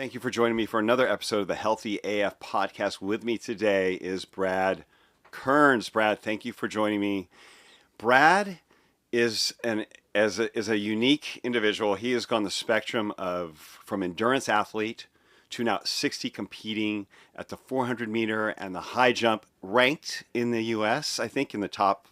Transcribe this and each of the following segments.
Thank you for joining me for another episode of the Healthy AF podcast. With me today is Brad Kearns. Brad, thank you for joining me. Brad is a unique individual. He has gone the spectrum from endurance athlete to now 60 competing at the 400 meter and the high jump, ranked in the U.S., I think, in the top,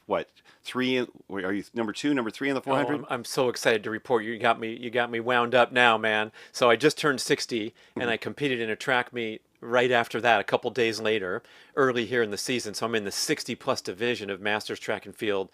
three? Are you number 2, number 3 in the 400? Oh, I'm so excited to report. You got me wound up now, man. So I just turned 60 and I competed in a track meet right after that, a couple days later, early here in the season. So I'm in the 60 plus division of Masters track and field,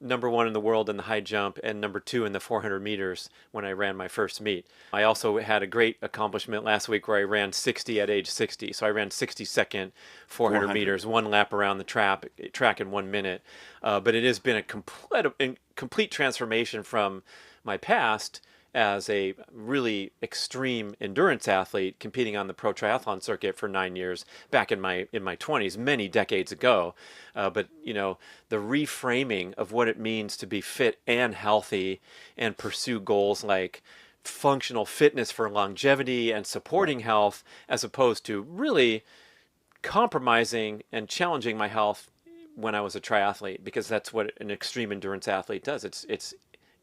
number 1 in the world in the high jump and number 2 in the 400 meters when I ran my first meet. I also had a great accomplishment last week where I ran 60 at age 60. So I ran 60-second 400 meters, one lap around the track in 1 minute. But it has been a complete transformation from my past as a really extreme endurance athlete competing on the pro triathlon circuit for 9 years back in my 20s, many decades ago. But the reframing of what it means to be fit and healthy and pursue goals like functional fitness for longevity and supporting health, as opposed to really compromising and challenging my health when I was a triathlete, because that's what an extreme endurance athlete does.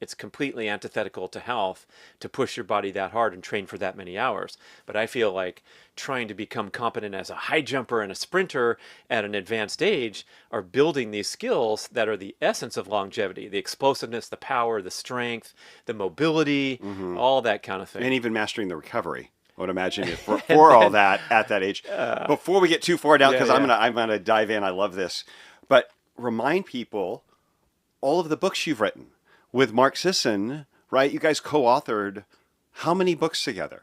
It's completely antithetical to health to push your body that hard and train for that many hours. But I feel like trying to become competent as a high jumper and a sprinter at an advanced age are building these skills that are the essence of longevity: the explosiveness, the power, the strength, the mobility, all that kind of thing. And even mastering the recovery. I would imagine for all that at that age. Before we get too far down, because I'm gonna dive in. I love this, but remind people all of the books you've written with Mark Sisson, right? You guys co-authored how many books together?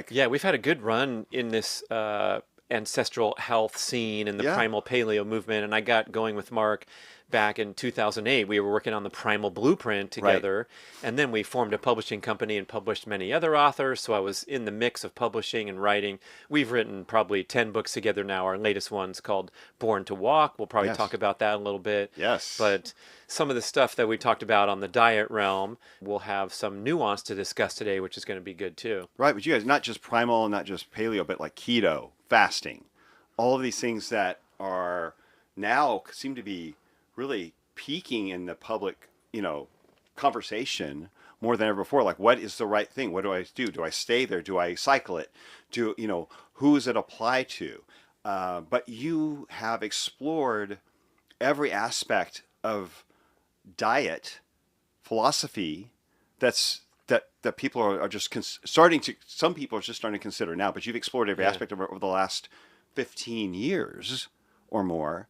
Yeah, we've had a good run in this ancestral health scene and the primal paleo movement, and I got going with Mark back in 2008. We were working on the Primal Blueprint together, and then we formed a publishing company and published many other authors, so I was in the mix of publishing and writing. We've written probably 10 books together now. Our latest one's called Born to Walk. We'll probably talk about that a little bit. Yes. But some of the stuff that we talked about on the diet realm, we'll have some nuance to discuss today, which is going to be good too. Right, but you guys, not just primal and not just paleo, but like keto, fasting, all of these things that are now seem to be really peaking in the public, conversation more than ever before. Like, what is the right thing? What do I do? Do I stay there? Do I cycle it? Who does it apply to? But you have explored every aspect of diet philosophy that people are just some people are just starting to consider now, but you've explored every aspect of it over the last 15 years or more,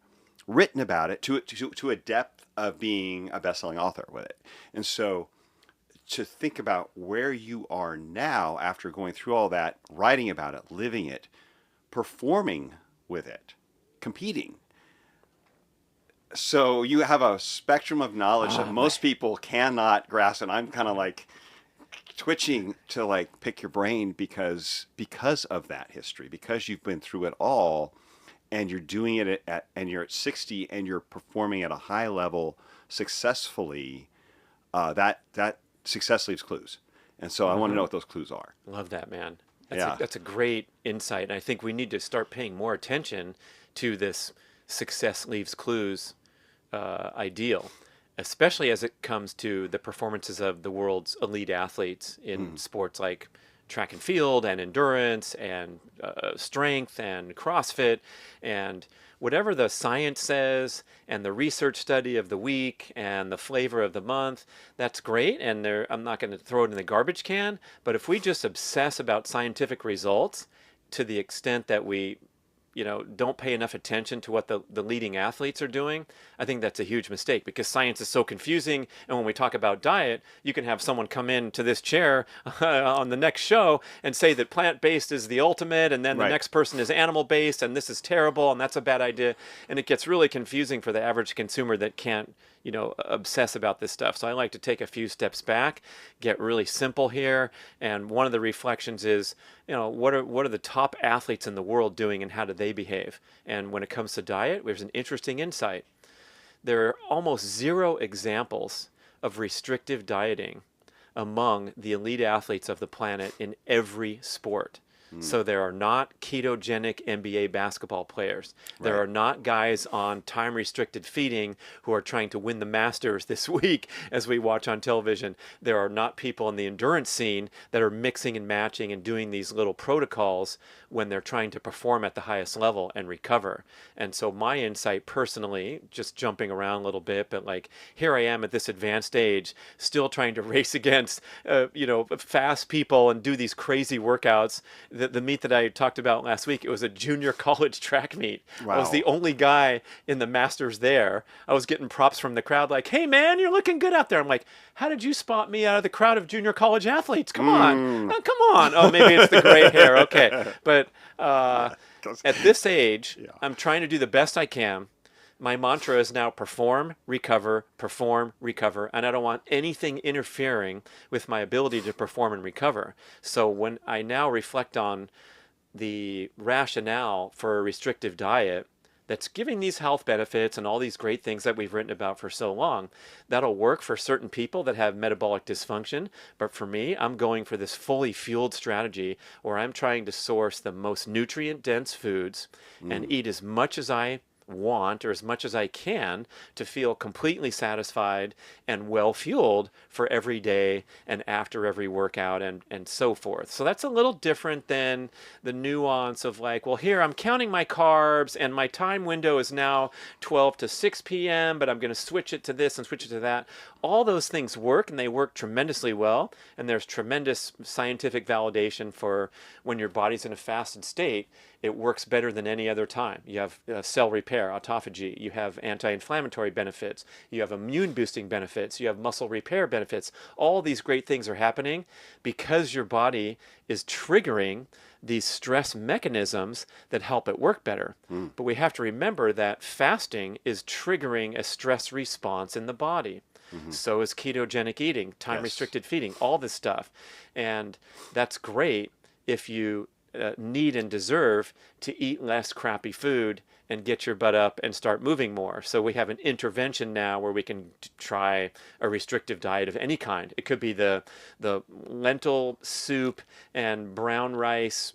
written about it to a depth of being a best-selling author with it. And so to think about where you are now after going through all that, writing about it, living it, performing with it, competing. So you have a spectrum of knowledge that most people cannot grasp, and I'm kind of like twitching to pick your brain because of that history, because you've been through it all. And you're doing it and you're at 60 and you're performing at a high level successfully. That success leaves clues, and so I want to know what those clues are. Love that, man. That's a great insight, and I think we need to start paying more attention to this success leaves clues ideal, especially as it comes to the performances of the world's elite athletes in sports like track and field and endurance and strength and CrossFit and whatever the science says and the research study of the week and the flavor of the month. That's great, and I'm not going to throw it in the garbage can, but if we just obsess about scientific results to the extent that we don't pay enough attention to what the leading athletes are doing, I think that's a huge mistake, because science is so confusing. And when we talk about diet, you can have someone come into this chair on the next show and say that plant-based is the ultimate, and then the next person is animal-based, and this is terrible, and that's a bad idea. And it gets really confusing for the average consumer that can't obsess about this stuff. So I like to take a few steps back, get really simple here. And one of the reflections is, what are the top athletes in the world doing and how do they behave? And when it comes to diet, there's an interesting insight. There are almost zero examples of restrictive dieting among the elite athletes of the planet in every sport. So there are not ketogenic NBA basketball players. There Right. are not guys on time-restricted feeding who are trying to win the Masters this week as we watch on television. There are not people in the endurance scene that are mixing and matching and doing these little protocols when they're trying to perform at the highest level and recover. And so my insight personally, just jumping around a little bit, but like here I am at this advanced age, still trying to race against, fast people and do these crazy workouts. The meet that I talked about last week, it was a junior college track meet. I was Wow. the only guy in the Masters there. I was getting props from the crowd like, hey man, you're looking good out there. I'm like, how did you spot me out of the crowd of junior college athletes? Come on. Oh, come on. Oh, maybe it's the gray hair. Okay. But at this age, Yeah. I'm trying to do the best I can. My mantra is now perform, recover, and I don't want anything interfering with my ability to perform and recover. So when I now reflect on the rationale for a restrictive diet that's giving these health benefits and all these great things that we've written about for so long, that'll work for certain people that have metabolic dysfunction. But for me, I'm going for this fully fueled strategy where I'm trying to source the most nutrient dense foods and eat as much as I want or as much as I can to feel completely satisfied and well fueled for every day and after every workout and so forth. So that's a little different than the nuance of like, well, here I'm counting my carbs and my time window is now 12 to 6 p.m., but I'm going to switch it to this and switch it to that. All those things work and they work tremendously well. And there's tremendous scientific validation for when your body's in a fasted state, it works better than any other time. You have cell repair, autophagy, you have anti-inflammatory benefits, you have immune boosting benefits, you have muscle repair benefits. All these great things are happening because your body is triggering these stress mechanisms that help it work better. But we have to remember that fasting is triggering a stress response in the body. So is ketogenic eating, time restricted feeding, all this stuff. And that's great if you need and deserve to eat less crappy food and get your butt up and start moving more. So we have an intervention now where we can try a restrictive diet of any kind. It could be the lentil soup and brown rice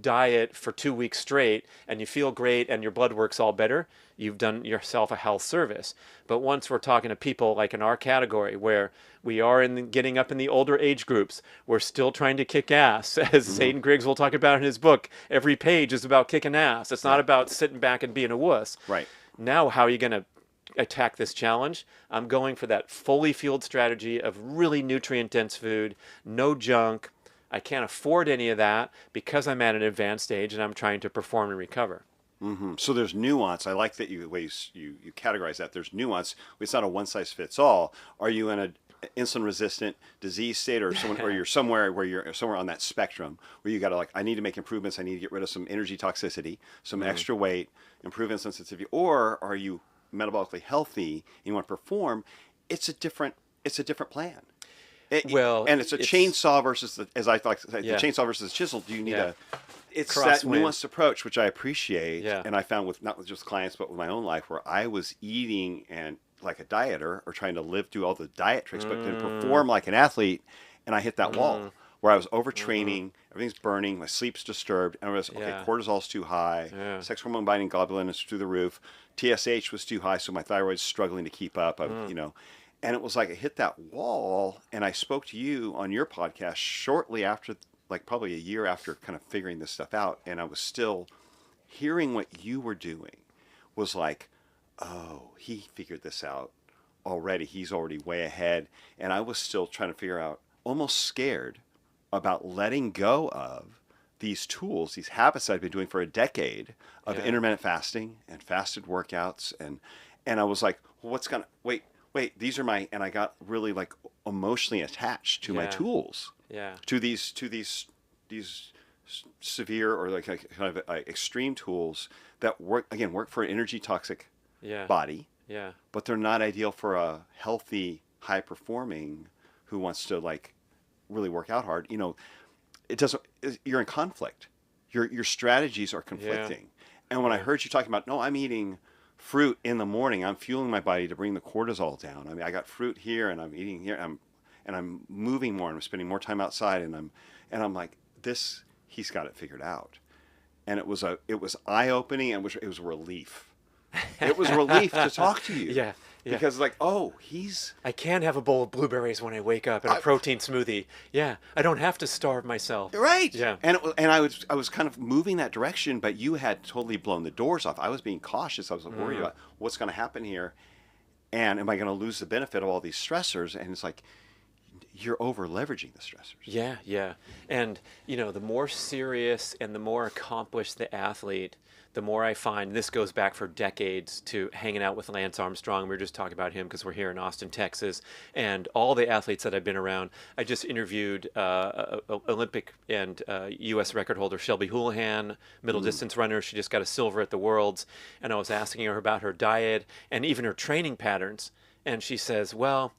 diet for 2 weeks straight, and you feel great and your blood work's all better. You've done yourself a health service. But once we're talking to people like in our category where we are getting up in the older age groups, we're still trying to kick ass. As Zane Griggs will talk about in his book, every page is about kicking ass. It's not about sitting back and being a wuss. Right. Now, how are you going to attack this challenge? I'm going for that fully fueled strategy of really nutrient-dense food, no junk. I can't afford any of that because I'm at an advanced stage and I'm trying to perform and recover. So there's nuance. I like that you categorize that. There's nuance. It's not a one size fits all. Are you in an insulin resistant disease state, or someone, or you're somewhere where you're somewhere on that spectrum where you got to like, I need to make improvements. I need to get rid of some energy toxicity, some extra weight, improve insulin sensitivity, or are you metabolically healthy and you want to perform? It's a different plan. And it's a chainsaw versus as I like to say, the chainsaw versus the chisel. Do you need it's that nuanced approach, which I appreciate, and I found with not with just clients, but with my own life, where I was eating and like a dieter or trying to live through all the diet tricks, but then perform like an athlete, and I hit that wall where I was overtraining, everything's burning, my sleep's disturbed, and I was cortisol's too high, sex hormone binding globulin is through the roof, TSH was too high, so my thyroid's struggling to keep up, and it was like I hit that wall, and I spoke to you on your podcast shortly after, like probably a year after kind of figuring this stuff out, and I was still hearing what you were doing was like, oh, he figured this out already. He's already way ahead. And I was still trying to figure out, almost scared about letting go of these tools, these habits I've been doing for a decade of intermittent fasting and fasted workouts. And I was like, well, what's going to, wait, these are my, and I got really like emotionally attached to my tools. To these severe or like kind of extreme tools that work for an energy toxic body, but they're not ideal for a healthy, high performing who wants to like really work out hard. It doesn't. You're in conflict. Your strategies are conflicting. And when I heard you talking about, no, I'm eating fruit in the morning, I'm fueling my body to bring the cortisol down. I mean, I got fruit here, and I'm eating here, and I'm moving more, and I'm spending more time outside, and I'm like this. he's got it figured out. And it was eye-opening, and it was relief. It was relief to talk to you. Yeah. Yeah. Because like, I can have a bowl of blueberries when I wake up and a protein smoothie. Yeah. I don't have to starve myself. Right. Yeah. And I was kind of moving that direction, but you had totally blown the doors off. I was being cautious. I was worried about what's going to happen here. And am I going to lose the benefit of all these stressors? And it's like, you're over leveraging the stressors. Yeah, yeah. And, the more serious and the more accomplished the athlete, the more I find, this goes back for decades to hanging out with Lance Armstrong. We were just talking about him because we're here in Austin, Texas. And all the athletes that I've been around, I just interviewed Olympic and U.S. record holder Shelby Houlihan, middle distance runner. She just got a silver at the Worlds. And I was asking her about her diet and even her training patterns. And she says, well,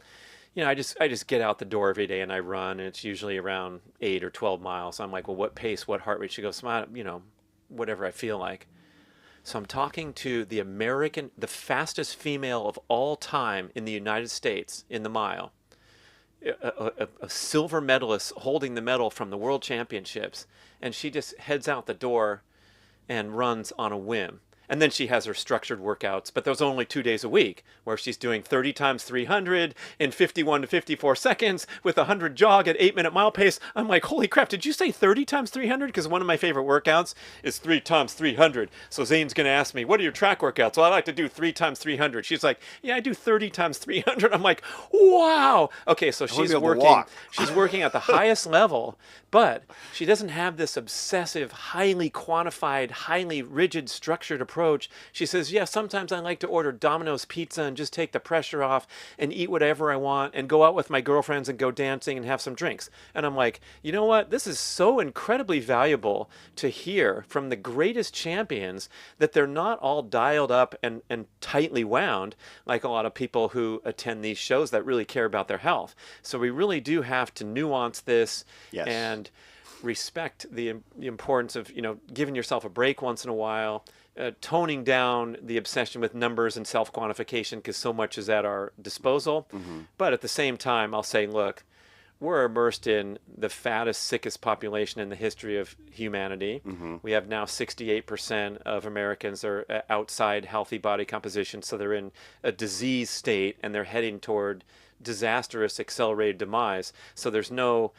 I just get out the door every day and I run, and it's usually around 8 or 12 miles. I'm like, well, what pace, what heart rate? She goes, whatever I feel like. So I'm talking to the fastest female of all time in the United States in the mile, a silver medalist holding the medal from the World Championships, and she just heads out the door and runs on a whim. And then she has her structured workouts, but those are only 2 days a week, where she's doing 30 times 300 in 51 to 54 seconds with 100 jog at 8-minute mile pace. I'm like, holy crap, did you say 30 times 300? Because one of my favorite workouts is 3 times 300. So Zane's going to ask me, what are your track workouts? Well, I like to do 3 times 300. She's like, yeah, I do 30 times 300. I'm like, wow. Okay, so she's working at the highest level, but she doesn't have this obsessive, highly quantified, highly rigid, structured approach. She says, yeah, sometimes I like to order Domino's pizza and just take the pressure off and eat whatever I want and go out with my girlfriends and go dancing and have some drinks. And I'm like, you know what? This is so incredibly valuable to hear from the greatest champions, that they're not all dialed up and tightly wound like a lot of people who attend these shows that really care about their health. So we really do have to nuance this. Yes. And respect the importance of, giving yourself a break once in a while, toning down the obsession with numbers and self-quantification, because so much is at our disposal. But at the same time, I'll say, look, we're immersed in the fattest, sickest population in the history of humanity. We have now 68% of Americans are outside healthy body composition, so they're in a disease state and they're heading toward disastrous accelerated demise. So there's no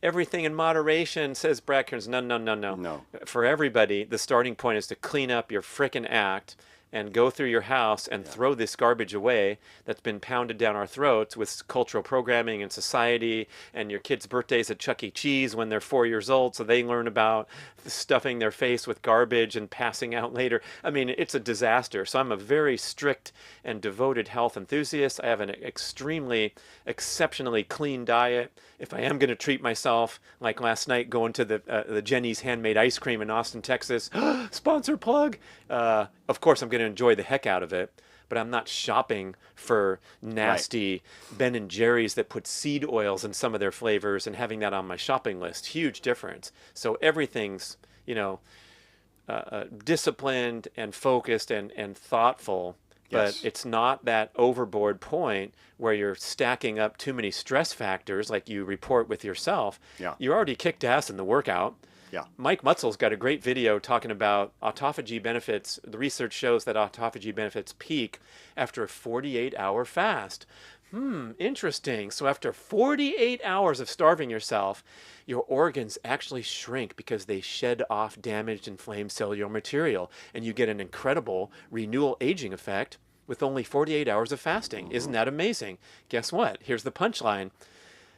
everything in moderation, says Brad Kearns. No. For everybody, the starting point is to clean up your frickin' act and go through your house and throw this garbage away that's been pounded down our throats with cultural programming and society, and your kids' birthdays at Chuck E. Cheese when they're 4 years old, so they learn about stuffing their face with garbage and passing out later. I mean, it's a disaster. So I'm a very strict and devoted health enthusiast. I have an exceptionally clean diet. If I am going to treat myself, like last night going to the Jenny's Handmade Ice Cream in Austin, Texas, sponsor plug, of course I'm going to enjoy the heck out of it, but I'm not shopping for nasty Ben and Jerry's that put seed oils in some of their flavors and having that on my shopping list. Huge difference. So everything's, disciplined and focused and thoughtful. But it's not that overboard point where you're stacking up too many stress factors like you report with yourself. You already kicked ass in the workout. Mike Mutzel's got a great video talking about autophagy benefits. The research shows that autophagy benefits peak after a 48-hour fast. Interesting. So after 48 hours of starving yourself, your organs actually shrink because they shed off damaged, inflamed cellular material, and you get an incredible renewal aging effect with only 48 hours of fasting. Isn't that amazing? Guess what? Here's the punchline.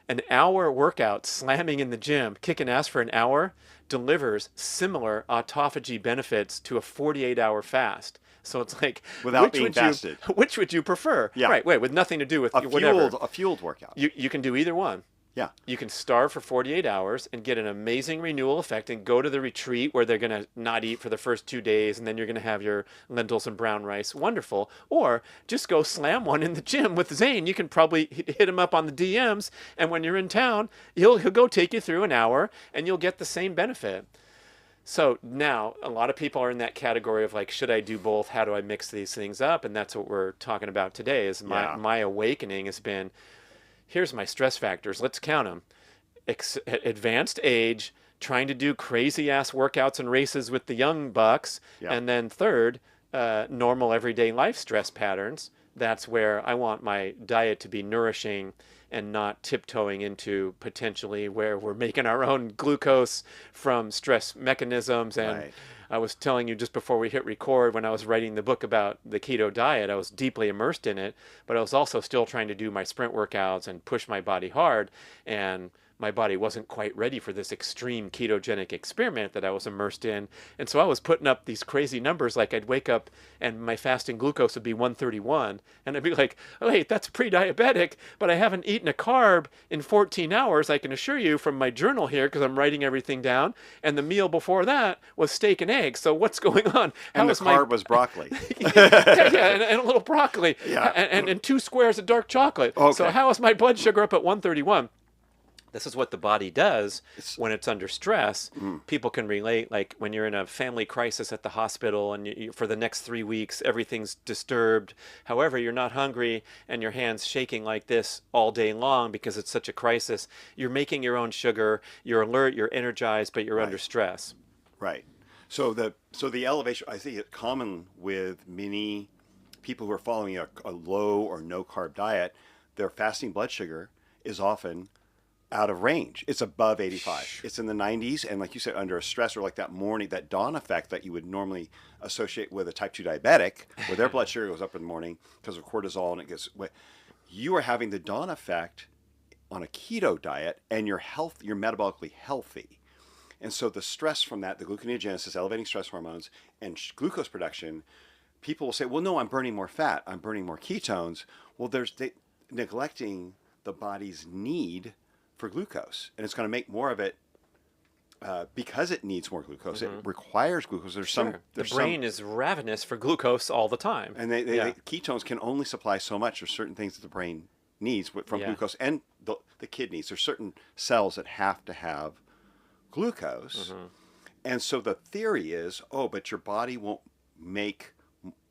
An hour workout, slamming in the gym, kicking ass for an hour, delivers similar autophagy benefits to a 48-hour fast. So it's like, without being fasted. Which would you prefer? Right, with nothing to do with whatever. A fueled workout. You can do either one. You can starve for 48 hours and get an amazing renewal effect and go to the retreat where they're going to not eat for the first 2 days, and then you're going to have your lentils and brown rice. Wonderful. Or just go slam one in the gym with Zane. You can probably hit him up on the DMs, and when you're in town, he'll go take you through an hour, and you'll get the same benefit. So now a lot of people are in that category of like, should I do both? How do I mix these things up? And that's what we're talking about today. Is my awakening has been, here's my stress factors. Let's count them. Advanced age, trying to do crazy ass workouts and races with the young bucks. Yeah. And then third, normal everyday life stress patterns. That's where I want my diet to be nourishing and not tiptoeing into potentially where we're making our own glucose from stress mechanisms. And Right. I was telling you just before we hit record, when I was writing the book about the keto diet, I was deeply immersed in it, but I was also still trying to do my sprint workouts and push my body hard. And my body wasn't quite ready for this extreme ketogenic experiment that I was immersed in. And so I was putting up these crazy numbers, like I'd wake up and my fasting glucose would be 131. And I'd be like, oh, wait, that's pre-diabetic, but I haven't eaten a carb in 14 hours, I can assure you from my journal here, because I'm writing everything down. And the meal before that was steak and eggs. So what's going on? And the carb was broccoli. And a little broccoli. Yeah. And 2 squares of dark chocolate. Okay. So how is my blood sugar up at 131? This is what the body does when it's under stress. People can relate, like when you're in a family crisis at the hospital and for the next 3 weeks, everything's disturbed. However, you're not hungry and your hand's shaking like this all day long because it's such a crisis. You're making your own sugar. You're alert. You're energized, but you're under stress. Right. So the elevation, I think it's common with many people who are following a low or no carb diet, their fasting blood sugar is often out of range. It's above 85. It's in the 90s, and like you said, under a stress or like that morning, that dawn effect that you would normally associate with a type 2 diabetic, where their blood sugar goes up in the morning because of cortisol and it gets. You are having the dawn effect on a keto diet, and you're metabolically healthy. And so the stress from that, the gluconeogenesis, elevating stress hormones, and glucose production, people will say, well, no, I'm burning more fat. I'm burning more ketones. Well, neglecting the body's need for glucose. And it's going to make more of it because it needs more glucose. It requires glucose. The brain is ravenous for glucose all the time. And ketones can only supply so much. There's certain things that the brain needs from glucose, and the kidneys. There's certain cells that have to have glucose. And so the theory is, but your body won't make,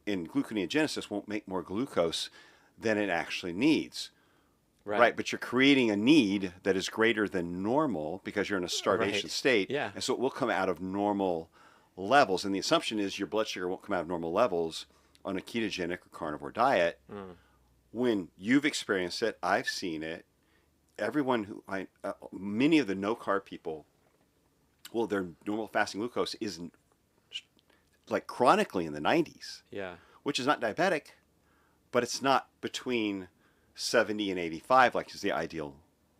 in gluconeogenesis, won't make more glucose than it actually needs. Right, but you're creating a need that is greater than normal because you're in a starvation state. Yeah. And so it will come out of normal levels. And the assumption is your blood sugar won't come out of normal levels on a ketogenic or carnivore diet. When you've experienced it, I've seen it. Everyone many of the no carb people, well, their normal fasting glucose is like chronically in the 90s. Yeah. Which is not diabetic, but it's not between 70 and 85 like is the ideal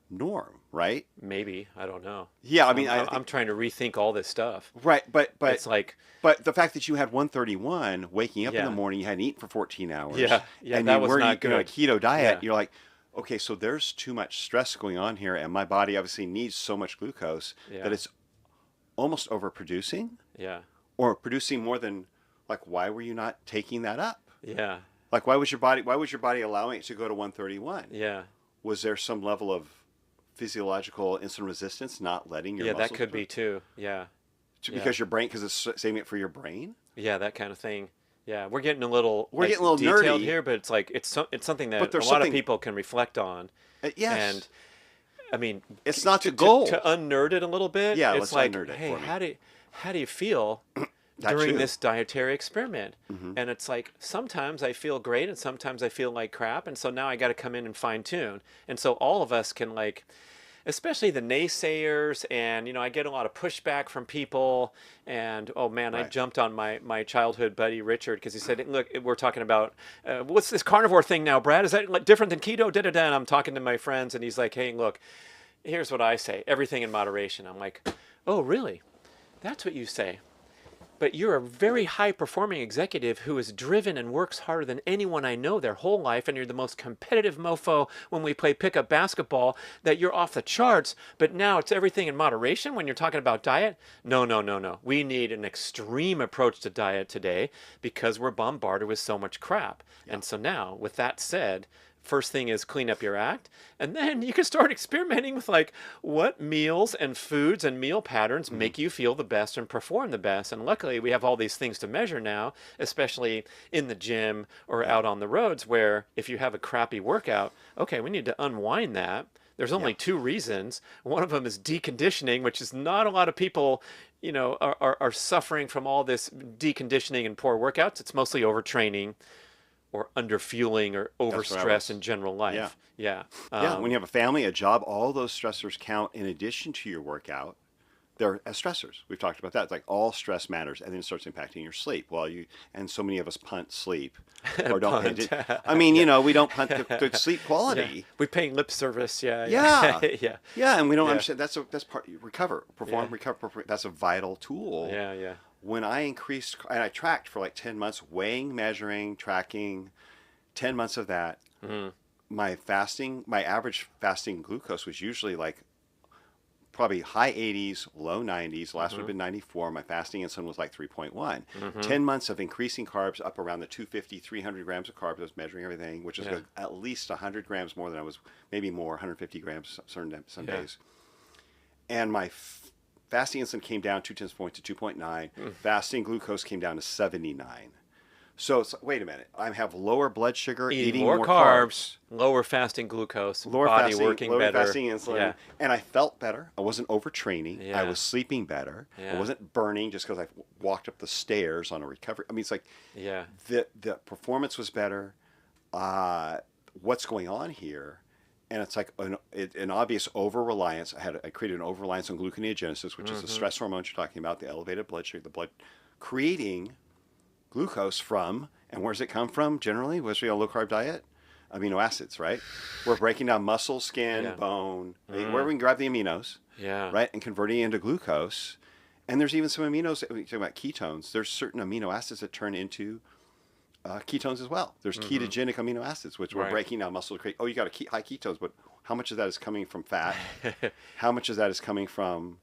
norm, right? Maybe, I don't know. Yeah, I mean, I'm trying to rethink all this stuff. Right, but it's like, but the fact that you had 131 waking up in the morning, you hadn't eaten for 14 hours, and that you was were not eating a good. keto diet, Yeah. you're like, okay, so there's too much stress going on here, and my body obviously needs so much glucose that it's almost overproducing, or producing more than, like, why were you not taking that up? Yeah. Like, why was your body allowing it to go to 131? Yeah. Was there some level of physiological insulin resistance not letting your muscles that could be too. Yeah. Because your brain, because it's saving it for your brain? Yeah, that kind of thing. Yeah, we're getting a little detailed nerdy here, but it's like it's something that a lot of people can reflect on. Yes. And I mean, it's not the goal. To unnerd it a little bit. Yeah, it's let's like, unnerd it hey, for me. how do you feel during this dietary experiment? And it's like, sometimes I feel great and sometimes I feel like crap. And so now I got to come in and fine tune. And so all of us can, like, especially the naysayers, and, I get a lot of pushback from people. And, oh man, I jumped on my childhood buddy, Richard, because he said, look, we're talking about, what's this carnivore thing now, Brad? Is that like different than keto? Da-da-da. And I'm talking to my friends and he's like, hey, look, here's what I say, everything in moderation. I'm like, oh, really? That's what you say. But you're a very high-performing executive who is driven and works harder than anyone I know their whole life, and you're the most competitive mofo when we play pickup basketball, that you're off the charts, but now it's everything in moderation when you're talking about diet? No. We need an extreme approach to diet today because we're bombarded with so much crap. And so now, with that said, first thing is clean up your act, and then you can start experimenting with, like, what meals and foods and meal patterns make you feel the best and perform the best. And luckily we have all these things to measure now, especially in the gym or out on the roads, where if you have a crappy workout, okay, we need to unwind that. There's only two reasons. One of them is deconditioning, which is not a lot of people, are suffering from all this deconditioning and poor workouts. It's mostly overtraining or underfueling or overstress in general life. Yeah. When you have a family, a job, all those stressors count in addition to your workout. They're as stressors. We've talked about that. It's like all stress matters, and then it starts impacting your sleep. And so many of us punt sleep, or don't pay attention. I mean, we don't punt the sleep quality. Yeah. We're paying lip service. Yeah. And we don't understand. That's part. Perform. That's a vital tool. Yeah. When I increased, and I tracked for like 10 months, weighing, measuring, tracking, 10 months of that. My average fasting glucose was usually like probably high 80s, low 90s. Last would have been 94. My fasting insulin was like 3.1. 10 months of increasing carbs up around the 250, 300 grams of carbs. I was measuring everything, which is at least 100 grams more than I was, maybe more, 150 grams some days. And my fasting insulin came down 0.2 points to 2.9. Fasting glucose came down to 79. So it's, wait a minute. I have lower blood sugar, eating more carbs, lower fasting glucose, lower body fasting, working lower better. fasting insulin, and I felt better. I wasn't overtraining. I was sleeping better. I wasn't burning just because I walked up the stairs on a recovery. I mean, it's like the performance was better. What's going on here? And it's like an obvious over-reliance. I created an over-reliance on gluconeogenesis, which is the stress hormone you're talking about, the elevated blood sugar, the blood creating glucose from, and where does it come from generally? Was we on a low-carb diet? Amino acids, right? We're breaking down muscle, skin, bone, where we can grab the aminos, right, and converting it into glucose. And there's even some aminos, when you talk about ketones, there's certain amino acids that turn into ketones as well. There's ketogenic amino acids, which we're breaking down muscle to create. Oh, you got high ketones, but how much of that is coming from fat? How much of that is coming from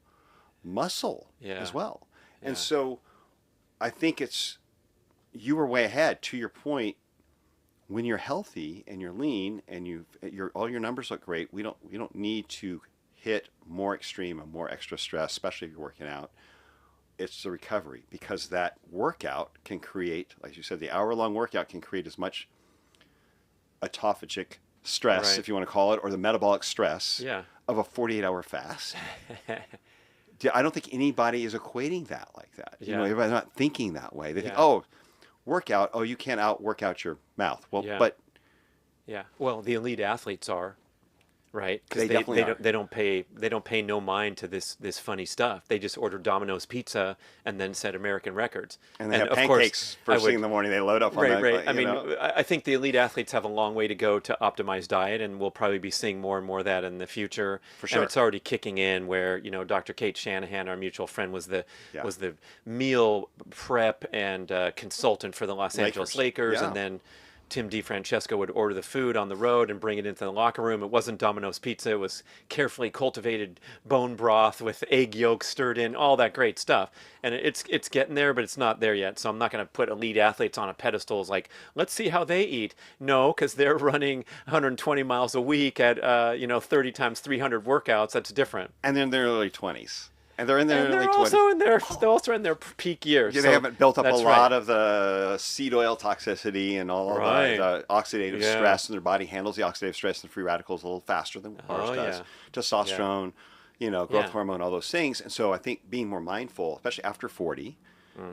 muscle as well? And so I think you were way ahead. To your point, when you're healthy and you're lean and all your numbers look great, we don't need to hit more extreme and more extra stress, especially if you're working out. It's the recovery, because that workout can create, like you said, the hour-long workout can create as much autophagic stress, if you want to call it, or the metabolic stress of a 48-hour fast. I don't think anybody is equating that like that. Everybody's not thinking that way. They think, workout, you can't out-work out your mouth. Well, but... Yeah, well, the elite athletes are, right? They definitely are. They don't pay no mind to this funny stuff. They just order Domino's pizza and then set American records. And they have pancakes first thing in the morning. They load up on that. Right. I mean, I think the elite athletes have a long way to go to optimize diet, and we'll probably be seeing more and more of that in the future. For sure. And it's already kicking in where, Dr. Kate Shanahan, our mutual friend, was the meal prep and consultant for the Los Angeles Lakers, and then Tim DeFrancesco would order the food on the road and bring it into the locker room. It wasn't Domino's pizza. It was carefully cultivated bone broth with egg yolks stirred in, all that great stuff. And it's getting there, but it's not there yet. So I'm not going to put elite athletes on a pedestal as like, let's see how they eat. No, because they're running 120 miles a week at 30 times 300 workouts. That's different. And then they're early 20s. And they're in their early 20s. They're also in their peak years. They haven't built up a lot of the seed oil toxicity and all the oxidative stress, and their body handles the oxidative stress and free radicals a little faster than ours does. Testosterone, growth hormone, all those things. And so I think being more mindful, especially after 40,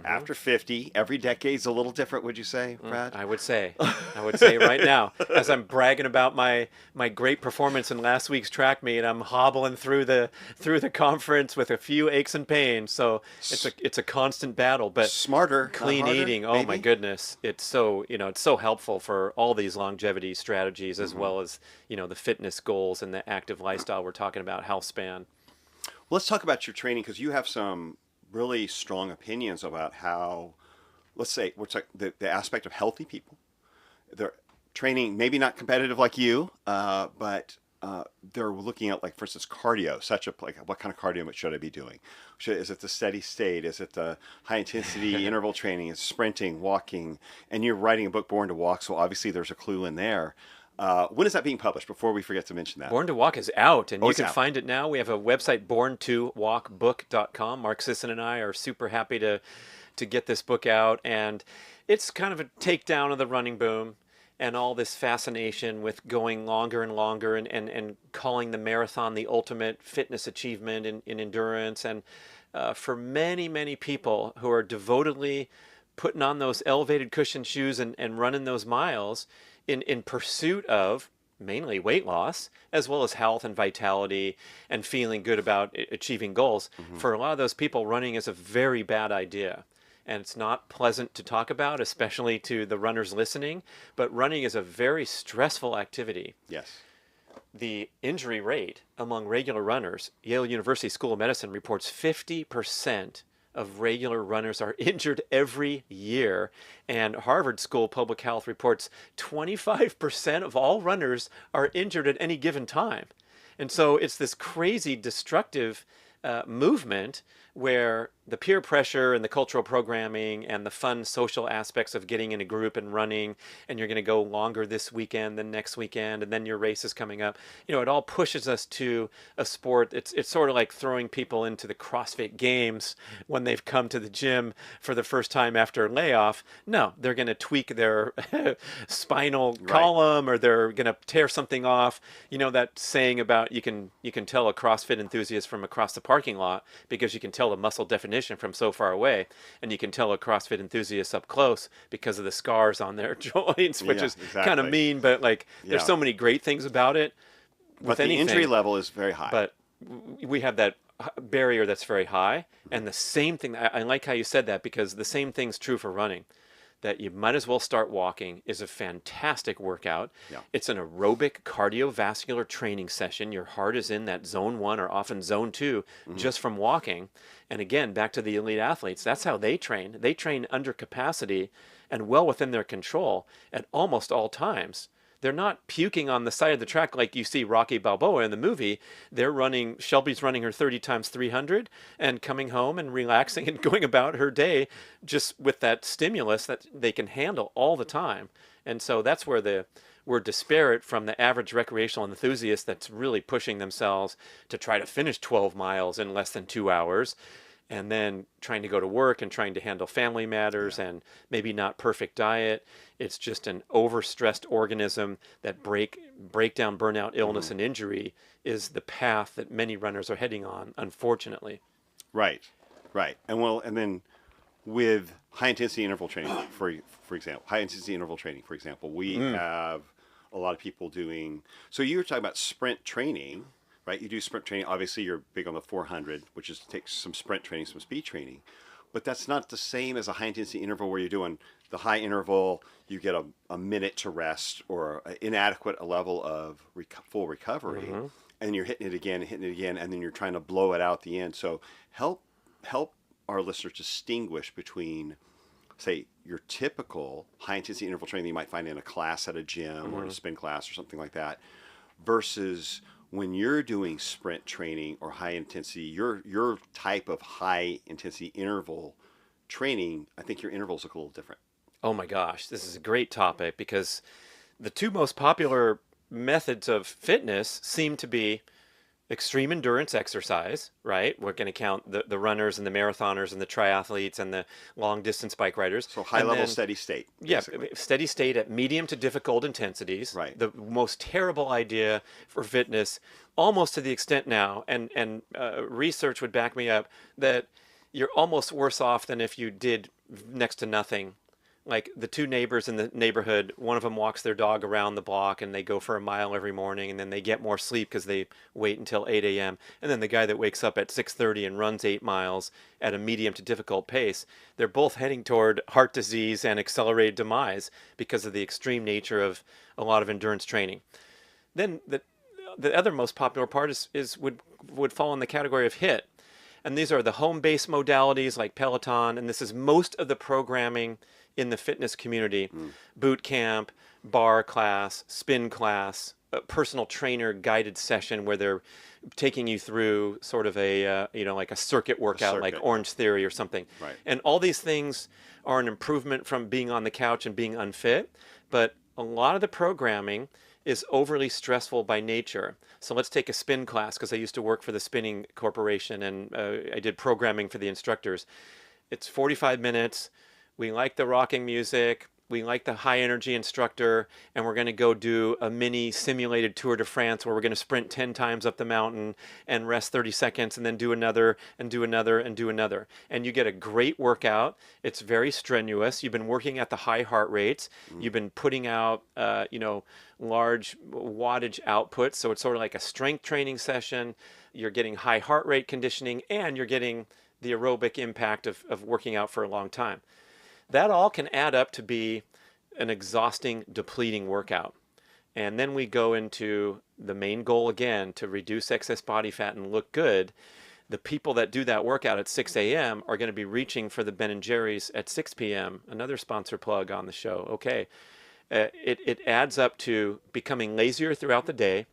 after 50, every decade's a little different, would you say, Brad? I would say right now, as I'm bragging about my great performance in last week's track meet, I'm hobbling through the conference with a few aches and pains. So it's a constant battle, but smarter, clean harder, eating. Oh my goodness, it's so it's so helpful for all these longevity strategies, as well as the fitness goals and the active lifestyle we're talking about, health span. Well, let's talk about your training, because you have some really strong opinions about how, let's say, the aspect of healthy people. They're training, maybe not competitive like you, but they're looking at, like, for instance, cardio. What kind of cardio should I be doing? Is it the steady state? Is it the high intensity interval training? Is it sprinting, walking? And you're writing a book, Born to Walk, so obviously there's a clue in there. When is that being published, before we forget to mention that? Born to Walk is out, and you can find it now. We have a website, borntowalkbook.com. Mark Sisson and I are super happy to get this book out, and it's kind of a takedown of the running boom. and all this fascination with going longer and longer, and calling the marathon the ultimate fitness achievement in endurance. And for many, many people who are devotedly putting on those elevated cushion shoes and running those miles in pursuit of mainly weight loss, as well as health and vitality and feeling good about achieving goals. For a lot of those people, running is a very bad idea. And it's not pleasant to talk about, especially to the runners listening. But running is a very stressful activity. Yes. The injury rate among regular runners, Yale University School of Medicine reports 50% of regular runners are injured every year. And Harvard School of Public Health reports 25% of all runners are injured at any given time. And so it's this crazy destructive movement where the peer pressure and the cultural programming and the fun social aspects of getting in a group and running, and you're going to go longer this weekend than next weekend, and then your race is coming up. It all pushes us to a sport. It's sort of like throwing people into the CrossFit Games when they've come to the gym for the first time after a layoff. No, they're going to tweak their spinal column, or they're going to tear something off. That saying about you can tell a CrossFit enthusiast from across the parking lot because you can tell the muscle definition from so far away, and you can tell a CrossFit enthusiast up close because of the scars on their joints, which is kind of mean, but there's so many great things about it. But the injury level is very high. But we have that barrier that's very high, and the same thing, I like how you said that, because the same thing's true for running. That you might as well start walking is a fantastic workout. Yeah. It's an aerobic cardiovascular training session. Your heart is in that zone 1 or often zone 2 just from walking. And again, back to the elite athletes, that's how they train. They train under capacity and well within their control at almost all times. They're not puking on the side of the track like you see Rocky Balboa in the movie. Shelby's running her 30 times 300 and coming home and relaxing and going about her day just with that stimulus that they can handle all the time. And so that's where we're disparate from the average recreational enthusiast that's really pushing themselves to try to finish 12 miles in less than 2 hours, and then trying to go to work and trying to handle family matters and maybe not perfect diet. It's just an overstressed organism that breakdown, burnout, illness, and injury is the path that many runners are heading on, unfortunately. Right. And then with high intensity interval training, for example, we have a lot of people doing. So you were talking about sprint training. Right, you do sprint training. Obviously, you're big on the 400, which is takes some sprint training, some speed training, but that's not the same as a high intensity interval where you're doing the high interval. You get a minute to rest or an inadequate level of full recovery, and you're hitting it again, and then you're trying to blow it out at the end. So help our listeners distinguish between, say, your typical high intensity interval training that you might find in a class at a gym or in a spin class or something like that, versus when you're doing sprint training or high intensity, your type of high intensity interval training, I think your intervals look a little different. Oh my gosh, this is a great topic, because the two most popular methods of fitness seem to be extreme endurance exercise, right? We're going to count the runners and the marathoners and the triathletes and the long distance bike riders. So high level, steady state. Basically. Yeah, steady state at medium to difficult intensities. Right. The most terrible idea for fitness, almost to the extent now, and research would back me up, that you're almost worse off than if you did next to nothing. Like the two neighbors in the neighborhood, one of them walks their dog around the block and they go for a mile every morning, and then they get more sleep because they wait until 8 a.m. And then the guy that wakes up at 6:30 and runs 8 miles at a medium to difficult pace, they're both heading toward heart disease and accelerated demise because of the extreme nature of a lot of endurance training. Then the other most popular part would fall in the category of HIIT. And these are the home-based modalities like Peloton, and this is most of the programming in the fitness community. Boot camp, bar class, spin class, a personal trainer guided session where they're taking you through sort of a like a circuit workout, like Orange Theory or something. Right. And all these things are an improvement from being on the couch and being unfit, but a lot of the programming is overly stressful by nature. So let's take a spin class, because I used to work for the spinning corporation, and I did programming for the instructors. It's 45 minutes. We like the rocking music. we like the high energy instructor, and we're going to go do a mini simulated Tour de France where we're going to sprint 10 times up the mountain and rest 30 seconds and then do another and do another and do another. And you get a great workout. It's very strenuous. You've been working at the high heart rates. You've been putting out, large wattage outputs. So it's sort of like a strength training session. You're getting high heart rate conditioning, and you're getting the aerobic impact of working out for a long time. That all can add up to be an exhausting, depleting workout. And then we go into the main goal again, to reduce excess body fat and look good. The people that do that workout at 6 a.m. are going to be reaching for the Ben & Jerry's at 6 p.m. Another sponsor plug on the show. Okay. It adds up to becoming lazier throughout the day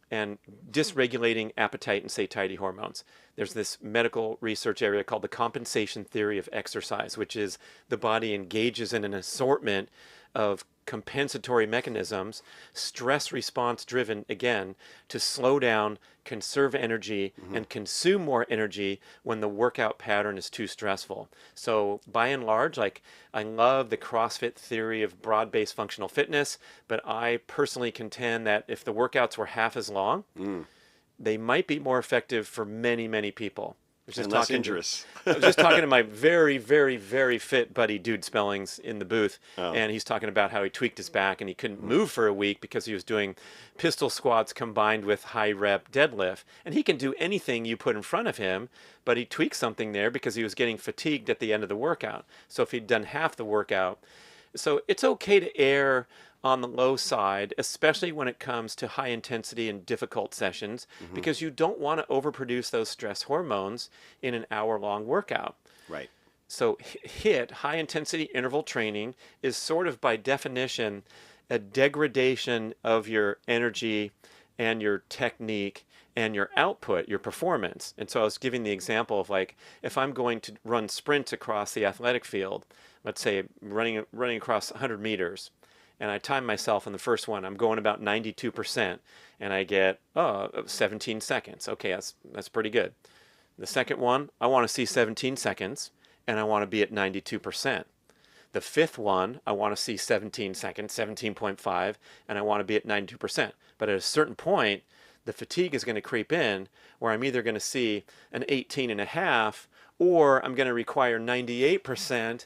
and dysregulating appetite and satiety hormones. There's this medical research area called the compensation theory of exercise, which is the body engages in an assortment of compensatory mechanisms, stress response driven, again, to slow down, conserve energy, and consume more energy when the workout pattern is too stressful. So by and large, like, I love the CrossFit theory of broad-based functional fitness, but I personally contend that if the workouts were half as long, they might be more effective for many, many people. And less injurious. I was just talking to my very, very, very fit buddy, Dude Spellings, in the booth, and he's talking about how he tweaked his back and he couldn't move for a week because he was doing pistol squats combined with high rep deadlift. And he can do anything you put in front of him, but he tweaked something there because he was getting fatigued at the end of the workout. So if he'd done half the workout, so it's okay to err on the low side, especially when it comes to high intensity and difficult sessions, because you don't want to overproduce those stress hormones in an hour-long workout. Right. So HIIT, high intensity interval training, is sort of by definition a degradation of your energy and your technique and your output, your performance. And so I was giving the example of, like, if I'm going to run sprints across the athletic field, let's say running across 100 meters, and I time myself in the first one, I'm going about 92%, and I get 17 seconds. Okay, that's pretty good. The second one, I want to see 17 seconds, and I want to be at 92%. The fifth one, I want to see 17 seconds, 17.5, and I want to be at 92%. But at a certain point, the fatigue is going to creep in, where I'm either going to see an 18.5, or I'm going to require 98%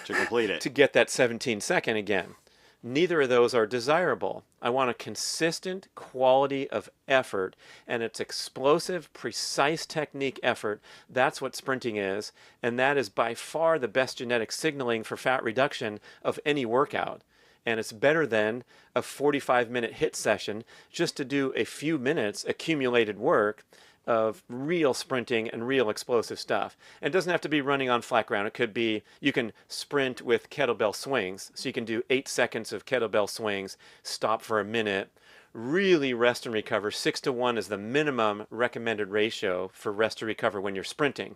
To complete it. to get that 17-second again. Neither of those are desirable. I want a consistent quality of effort, and it's explosive, precise technique effort. That's what sprinting is, and that is by far the best genetic signaling for fat reduction of any workout. And it's better than a 45-minute HIIT session just to do a few minutes accumulated work of real sprinting and real explosive stuff. And it doesn't have to be running on flat ground. It could be, you can sprint with kettlebell swings. So you can do 8 seconds of kettlebell swings, stop for a minute, really rest and recover. 6-to-1 is the minimum recommended ratio for rest to recover when you're sprinting.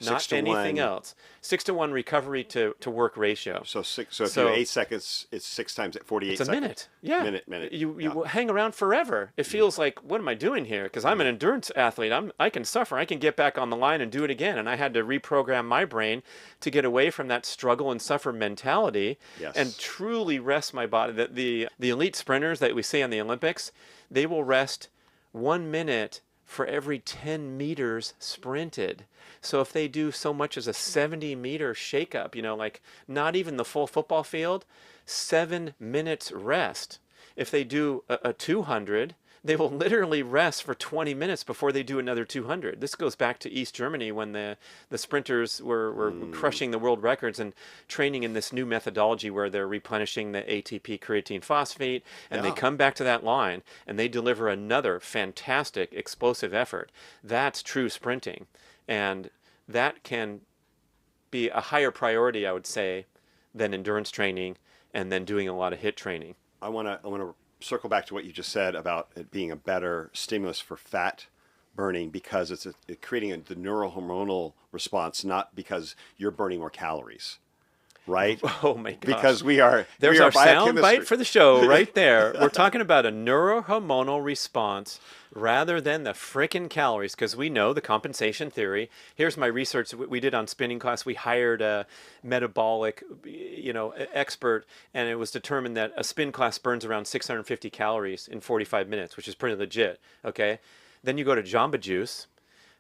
Not 6 to anything 1. else. 6-to-1 recovery to work ratio. So if you do 8 seconds, it's 6 times 48 It's a seconds. minute. Yeah. Minute. You hang around forever. It feels like, what am I doing here? Because I'm an endurance athlete. I can suffer. I can get back on the line and do it again. And I had to reprogram my brain to get away from that struggle and suffer mentality and truly rest my body. The elite sprinters that we see on the Olympics, they will rest 1 minute for every 10 meters sprinted. So if they do so much as a 70-meter shakeup, like not even the full football field, 7 minutes rest. If they do a 200, they will literally rest for 20 minutes before they do another 200. This goes back to East Germany when the sprinters were crushing the world records and training in this new methodology where they're replenishing the ATP creatine phosphate, and they come back to that line and they deliver another fantastic explosive effort. That's true sprinting. And that can be a higher priority, I would say, than endurance training and then doing a lot of HIIT training. I want to circle back to what you just said about it being a better stimulus for fat burning because it's creating the neurohormonal response, not because you're burning more calories. right? Oh my gosh. Because There's we are our sound biochemistry. bite for the show right there. We're talking about a neurohormonal response rather than the frickin' calories, because we know the compensation theory. Here's my research we did on spinning class. We hired a metabolic, expert, and it was determined that a spin class burns around 650 calories in 45 minutes, which is pretty legit. Okay, then you go to Jamba Juice.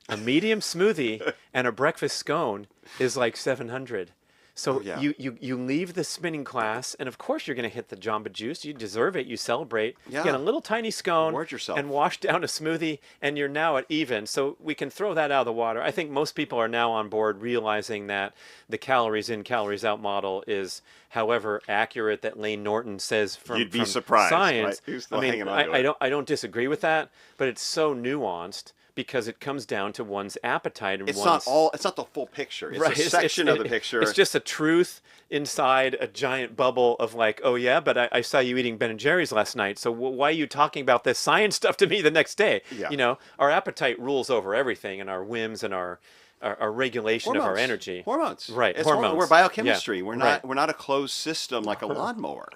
A medium smoothie and a breakfast scone is like 700. So yeah. you leave the spinning class, and of course you're going to hit the Jamba Juice. You deserve it. You celebrate. Yeah. You get a little tiny scone Reward yourself. and wash down a smoothie, and you're now at even. So we can throw that out of the water. I think most people are now on board realizing that the calories in, calories out model is, however accurate that Lane Norton says from, You'd be from surprised, science. right? Who's still hanging on to it? I don't disagree with that, but it's so nuanced, because it comes down to one's appetite and It's one's... it's not the full picture. It's Right, a section of the picture. It's just a truth inside a giant bubble of like, oh yeah, but I saw you eating Ben and Jerry's last night, so why are you talking about this science stuff to me the next day? Yeah. Our appetite rules over everything, and our whims and our regulation of our energy. Hormones. Right, It's hormones. We're biochemistry. Yeah, We're not a closed system like a lawnmower.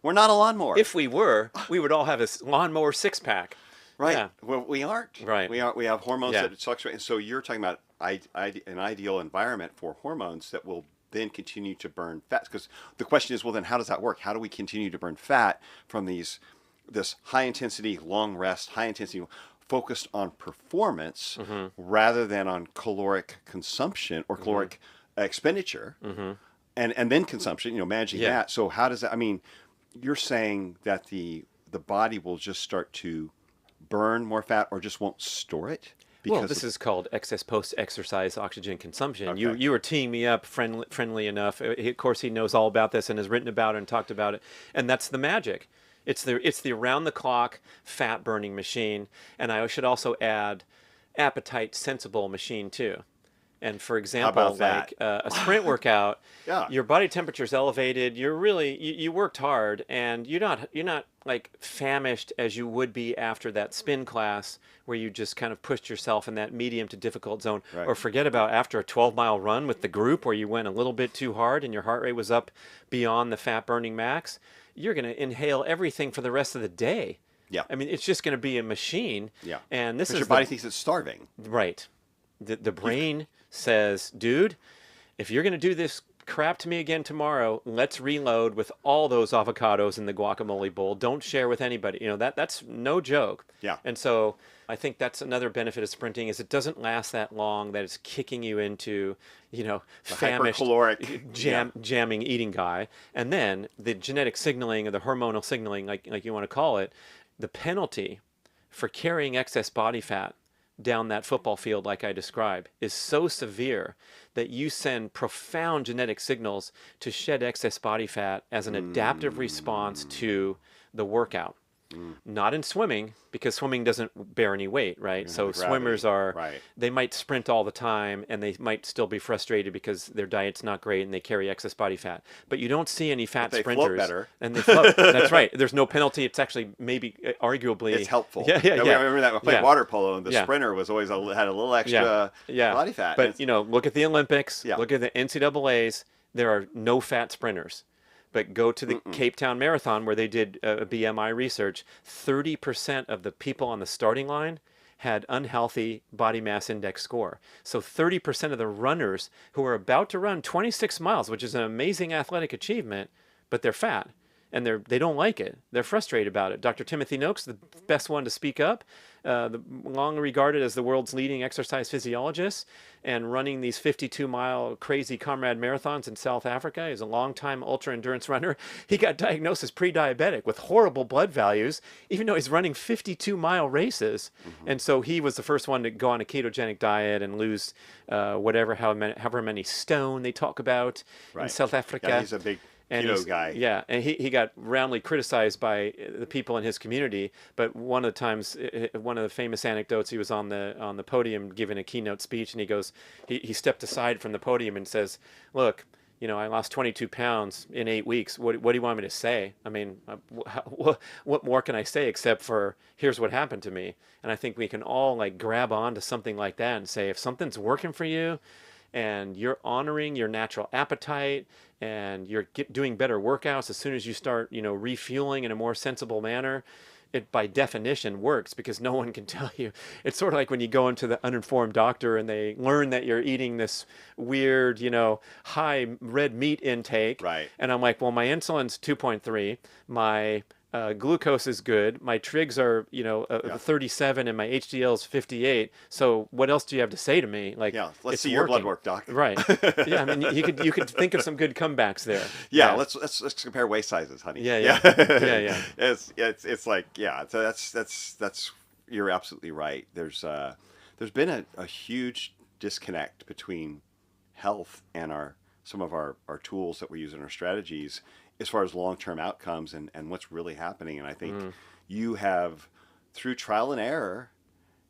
We're not a lawnmower. If we were, we would all have a lawnmower six-pack. Right. Yeah. Well, we aren't. Right. We have hormones Yeah. that fluctuate. And so you're talking about an ideal environment for hormones that will then continue to burn fat. Because the question is, well, then how does that work? How do we continue to burn fat from this high intensity, long rest, high intensity, focused on performance rather than on caloric consumption or caloric expenditure and then consumption, managing that. So how does that, you're saying that the body will just start to burn more fat or just won't store it? Well, this is called excess post-exercise oxygen consumption. Okay. You were teeing me up friendly enough. Of course, he knows all about this and has written about it and talked about it. And that's the magic. It's the around-the-clock fat-burning machine. And I should also add appetite-sensible machine, too. And for example, like a sprint workout, your body temperature is elevated. You're really you worked hard, and you're not like famished as you would be after that spin class where you just kind of pushed yourself in that medium to difficult zone. Right. Or forget about after a 12-mile run with the group where you went a little bit too hard and your heart rate was up beyond the fat burning max. You're going to inhale everything for the rest of the day. Yeah. It's just going to be a machine. Yeah. And this is your body thinks it's starving. Right. The brain says, dude, if you're going to do this crap to me again tomorrow, let's reload with all those avocados in the guacamole bowl. Don't share with anybody. That's no joke. Yeah. And so I think that's another benefit of sprinting is it doesn't last that long, that it's kicking you into, famished, hypercaloric, jamming eating guy. And then the genetic signaling or the hormonal signaling, like you want to call it, the penalty for carrying excess body fat down that football field like I described is so severe that you send profound genetic signals to shed excess body fat as an adaptive response to the workout. Not in swimming, because swimming doesn't bear any weight, right? So gravity, swimmers are, right. they might sprint all the time and they might still be frustrated because their diet's not great and they carry excess body fat. But you don't see any fat they sprinters. Float better. And they float. That's right. There's no penalty. It's actually maybe arguably. It's helpful. Yeah. I remember that I played water polo and the Yeah. sprinter was always had a little extra body fat. But look at the Olympics, Yeah. look at the NCAAs, there are no fat sprinters. But go to the Cape Town Marathon where they did BMI research, 30% of the people on the starting line had unhealthy body mass index score. So 30% of the runners who are about to run 26 miles, which is an amazing athletic achievement, but they're fat. And they don't like it. They're frustrated about it. Dr. Timothy Noakes, the best one to speak up, long regarded as the world's leading exercise physiologist, and running these 52-mile crazy comrade marathons in South Africa. He's a long-time ultra-endurance runner. He got diagnosed as pre-diabetic with horrible blood values, even though he's running 52-mile races. And so he was the first one to go on a ketogenic diet and lose however many stone they talk about in South Africa. Yeah, he's a big keto guy. Yeah, and he got roundly criticized by the people in his community. But one of the famous anecdotes, he was on the podium giving a keynote speech, and he goes, he stepped aside from the podium and says, "Look, I lost 22 pounds in 8 weeks. What do you want me to say? What more can I say except for here's what happened to me?" And I think we can all grab on to something like that and say, if something's working for you, and you're honoring your natural appetite, and you're doing better workouts as soon as you start, refueling in a more sensible manner, it by definition works, because no one can tell you. It's sort of like when you go into the uninformed doctor and they learn that you're eating this weird, high red meat intake. Right. And I'm like, well, my insulin's 2.3, my glucose is good, my trigs are 37, and my HDL is 58. So what else do you have to say to me? Like, Yeah, let's it's see your blood working. work, doc. Right. Yeah, I mean, you could think of some good comebacks there. Yeah, let's compare waist sizes, honey. Yeah. It's like, yeah. So that's you're absolutely right. There's been a huge disconnect between health and some of our tools that we use in our strategies as far as long-term outcomes and what's really happening. And I think you have, through trial and error,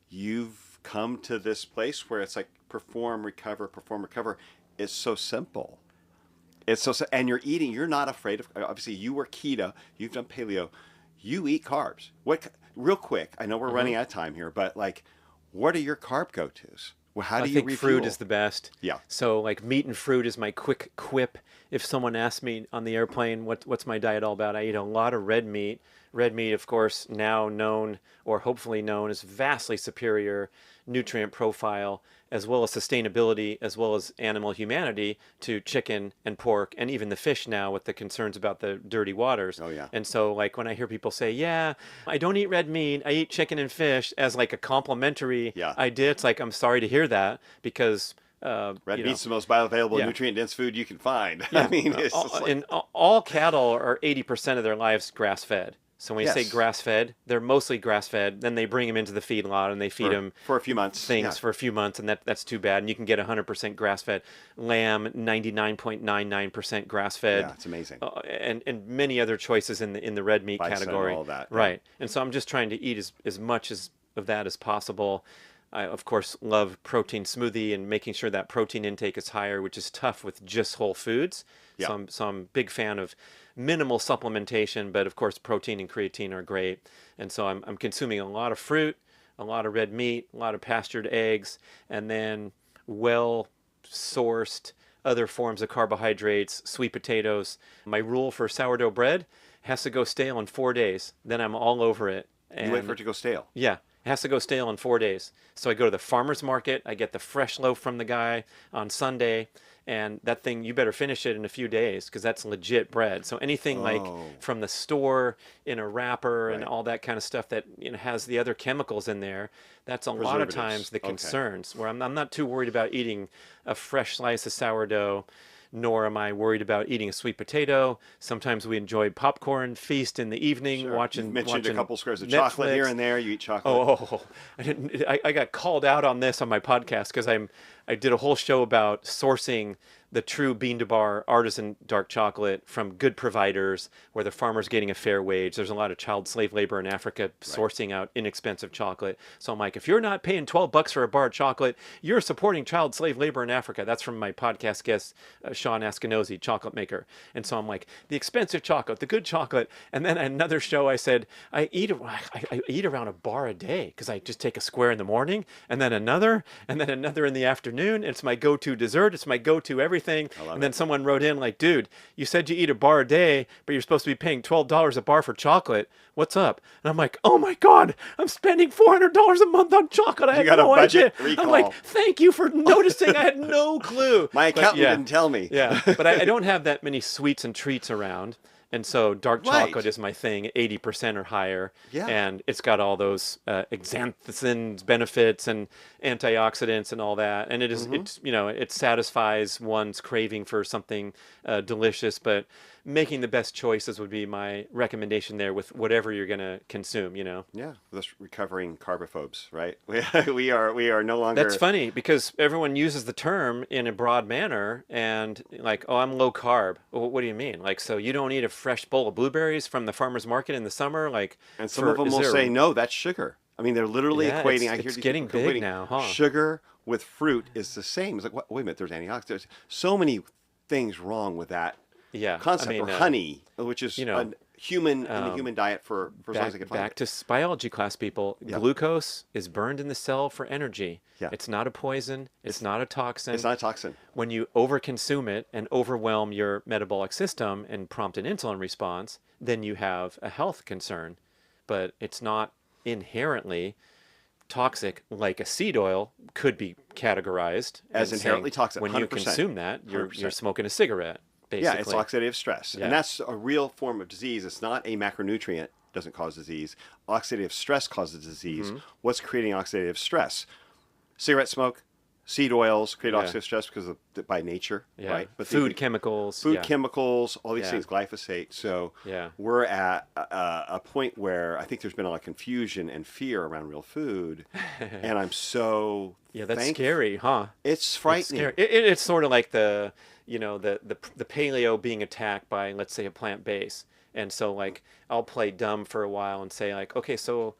you've come to this place where it's like perform, recover. It's so simple. And you're eating, you're not afraid of, obviously you were keto, you've done paleo, you eat carbs. Real quick, I know we're running out of time here, but like, what are your carb go-tos? Well, how do you refuel? I think fruit is the best. Yeah. So like meat and fruit is my quick quip. If someone asks me on the airplane, what's my diet all about? I eat a lot of red meat. Red meat, of course, now known, or hopefully known, as vastly superior nutrient profile, as well as sustainability, as well as animal humanity, to chicken and pork, and even the fish now, with the concerns about the dirty waters. Oh, yeah. And so like when I hear people say, yeah, I don't eat red meat, I eat chicken and fish, as like a complimentary idea, it's like, I'm sorry to hear that, because red meat's the most bioavailable, nutrient-dense food you can find. Yeah. I mean, it's all cattle are 80% of their lives grass-fed. So when you say grass-fed, they're mostly grass-fed. Then they bring them into the feedlot and they feed them for a few months. For a few months, and that's too bad. And you can get 100% grass-fed lamb, 99.99% grass-fed. Yeah, it's amazing. And many other choices in the red meat Bison, category. all that. Right. And so I'm just trying to eat as much of that as possible. I, of course, love protein smoothie and making sure that protein intake is higher, which is tough with just whole foods. Yeah. So I'm a big fan of minimal supplementation, but of course protein and creatine are great. And so I'm consuming a lot of fruit, a lot of red meat, a lot of pastured eggs, and then well-sourced other forms of carbohydrates, sweet potatoes. My rule for sourdough bread has to go stale in 4 days. Then I'm all over it. And you wait for it to go stale. Yeah. It has to go stale in 4 days. So I go to the farmer's market, I get the fresh loaf from the guy on Sunday, and that thing, you better finish it in a few days, because that's legit bread. So anything like from the store in a wrapper and all that kind of stuff that has the other chemicals in there, that's a lot of times the concerns, where I'm not too worried about eating a fresh slice of sourdough, nor am I worried about eating a sweet potato. Sometimes we enjoy popcorn feast in the evening, watching. You mentioned a couple squares of Netflix. chocolate here and there. You eat chocolate. I got called out on this on my podcast because I did a whole show about sourcing the true bean to bar artisan dark chocolate from good providers, where the farmer's getting a fair wage. There's a lot of child slave labor in Africa sourcing out inexpensive chocolate. So I'm like, if you're not paying $12 for a bar of chocolate, you're supporting child slave labor in Africa. That's from my podcast guest, Sean Askinosie, chocolate maker. And so I'm like, the expensive chocolate, the good chocolate. And then another show, I said, I eat around a bar a day, because I just take a square in the morning, and then another in the afternoon. It's my go-to dessert. It's my go-to everything. And then someone wrote in like, dude, you said you eat a bar a day, but you're supposed to be paying $12 a bar for chocolate. What's up? And I'm like, oh my God, I'm spending $400 a month on chocolate. I had no idea. I'm like, thank you for noticing. I had no clue. My accountant didn't tell me. Yeah, but I don't have that many sweets and treats around. And so dark chocolate is my thing, 80% or higher. Yeah. And it's got all those xanthine benefits and antioxidants and all that. And it satisfies one's craving for something delicious, but making the best choices would be my recommendation there with whatever you're going to consume, Yeah, those recovering carb-phobes, right? We are no longer... That's funny, because everyone uses the term in a broad manner, and like, oh, I'm low carb. Well, what do you mean? Like, so you don't eat a fresh bowl of blueberries from the farmer's market in the summer? Like, and some of them will say, no, that's sugar. I mean, they're literally equating... It's getting big now, huh? Sugar with fruit is the same. It's like, wait a minute, there's antioxidants. So many things wrong with that concept. Or honey, which is a human in the human diet for as long as I can find Back it. to biology class, people. Yeah. Glucose is burned in the cell for energy. Yeah. It's not a poison. It's not a toxin. It's not a toxin. When you overconsume it and overwhelm your metabolic system and prompt an insulin response, then you have a health concern. But it's not inherently toxic like a seed oil could be categorized As inherently toxic, When you 100%. consume that, you're 100%. smoking a cigarette, basically. Yeah, it's oxidative stress. Yeah. And that's a real form of disease. It's not a macronutrient, doesn't cause disease. Oxidative stress causes disease. Mm-hmm. What's creating oxidative stress? Cigarette smoke, seed oils create Yeah. oxidative stress because of by nature, Yeah. right? But Food chemicals. food yeah. chemicals, all these Yeah. things, glyphosate. So Yeah. we're at a point where I think there's been a lot of confusion and fear around real food, and I'm so Yeah, that's thankful. scary, huh? It's It's frightening. scary. It's sort of like the paleo being attacked by, let's say, a plant base. And so like I'll play dumb for a while and say like, okay, so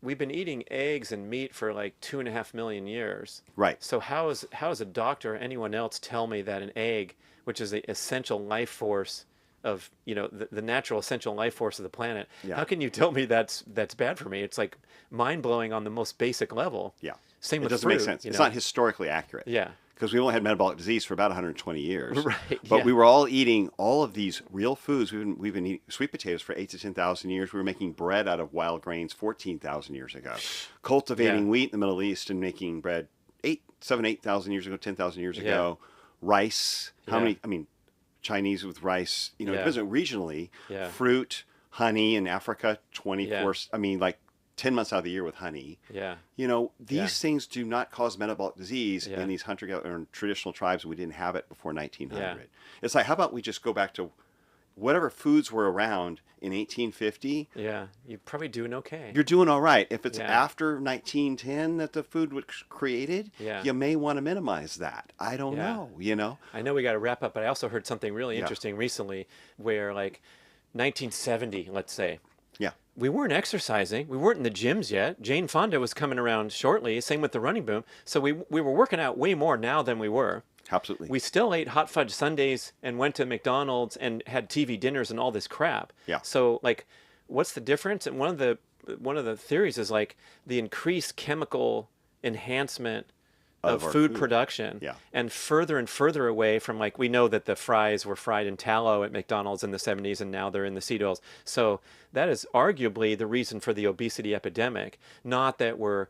we've been eating eggs and meat for like 2.5 million years. Right. So how is a doctor or anyone else tell me that an egg, which is the essential life force of the natural essential life force of the planet, Yeah. how can you tell me that's bad for me? It's like mind blowing on the most basic level. Yeah. Same It with doesn't fruit. make sense. It's not historically accurate. Yeah. Because we only had metabolic disease for about 120 years. Right, But yeah. we were all eating all of these real foods. We've been eating sweet potatoes for 8,000 to 10,000 years. We were making bread out of wild grains 14,000 years ago. Cultivating Yeah. wheat in the Middle East and making bread 8,000 years ago, 10,000 years Yeah. ago. Rice. How Yeah. many? I mean, Chinese with rice. It Yeah. depends on regionally. Yeah. Fruit, honey in Africa, 24. Yeah. I mean, like 10 months out of the year with honey. Yeah. These Yeah. things do not cause metabolic disease Yeah. in these hunter-gatherer traditional tribes. We didn't have it before 1900. Yeah. It's like, how about we just go back to whatever foods were around in 1850? Yeah. You're probably doing okay. You're doing all right. If it's Yeah. after 1910 that the food was created, Yeah. you may want to minimize that. I don't Yeah. know. I know we got to wrap up, but I also heard something really Yeah. interesting recently where like 1970, let's say, Yeah. we weren't exercising. We weren't in the gyms yet. Jane Fonda was coming around shortly. Same with the running boom. So we were working out way more now than we were. Absolutely. We still ate hot fudge sundaes and went to McDonald's and had TV dinners and all this crap. Yeah. So like, what's the difference? And one of the theories is like the increased chemical enhancement of our food food. production, Yeah. and further away from, like, we know that the fries were fried in tallow at McDonald's in the 70s and now they're in the seed oils. So that is arguably the reason for the obesity epidemic. Not that we're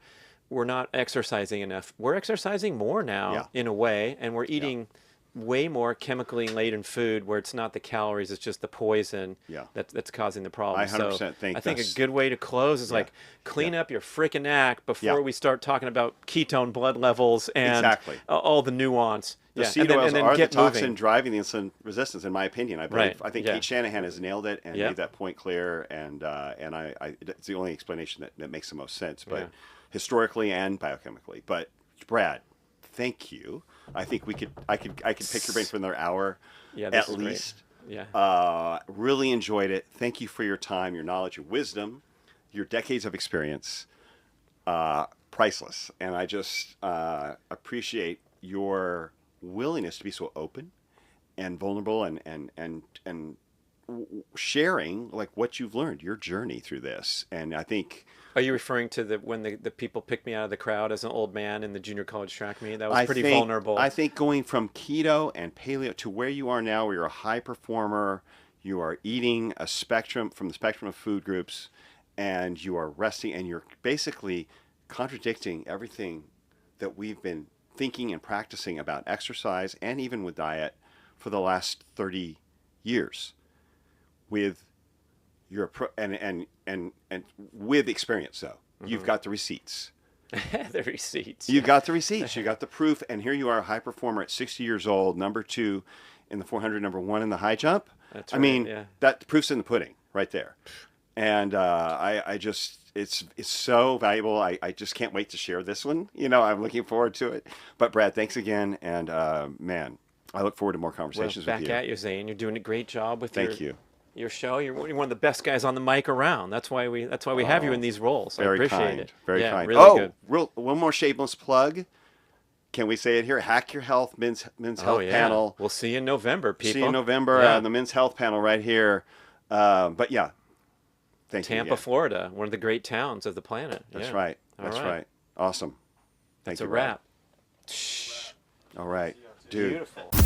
not exercising enough. We're exercising more now, Yeah. in a way, and we're eating way more chemically laden food where it's not the calories, it's just the poison Yeah. that's causing the problem. I 100% So think I think a that's- good way to close is like clean up your freaking act before we start talking about ketone blood levels and Exactly. all the nuance. The Yeah. seed and then, oils and then are the get toxin moving. driving the insulin resistance, in my opinion. I believe. Right. I think Yeah. Kate Shanahan has nailed it and Yeah. made that point clear. And it's the only explanation that makes the most sense. But Yeah. historically and biochemically. But Brad, thank you. I think I could pick your brain for another hour, Yeah, this at is great. least. Yeah. Really enjoyed it. Thank you for your time, your knowledge, your wisdom, your decades of experience. Priceless. And I just appreciate your willingness to be so open and vulnerable and sharing like what you've learned, your journey through this. And I think Are you referring to when the people picked me out of the crowd as an old man in the junior college track meet? That was pretty vulnerable. I think going from keto and paleo to where you are now, where you're a high performer, you are eating a spectrum from the spectrum of food groups, and you are resting, and you're basically contradicting everything that we've been thinking and practicing about exercise and even with diet for the last 30 years with your and with experience. So you've got the receipts. The receipts. You got the receipts. You got the proof. And here you are, a high performer at 60 years old, number 2 in the 400, number 1 in the high jump. That's I right, mean, yeah. that proof's in the pudding right there. And I just, it's so valuable. I just can't wait to share this one. I'm looking forward to it. But Brad, thanks again. And man, I look forward to more conversations Back with you. at you, Zane. You're doing a great job with Thank you. your show. You're one of the best guys on the mic around. That's why we have you in these roles. I Very appreciate kind. it. Very yeah, kind. Really good. One more shameless plug. Can we say it here? Hack Your Health men's health yeah. panel. We'll see you in November, people. See you in November Yeah. on the men's health panel right here. But yeah, thank you. Tampa, again. Florida, one of the great towns of the planet. That's Yeah. right. All That's right. right. Awesome. Thank It's you, a Brad. wrap. All right, dude. Beautiful.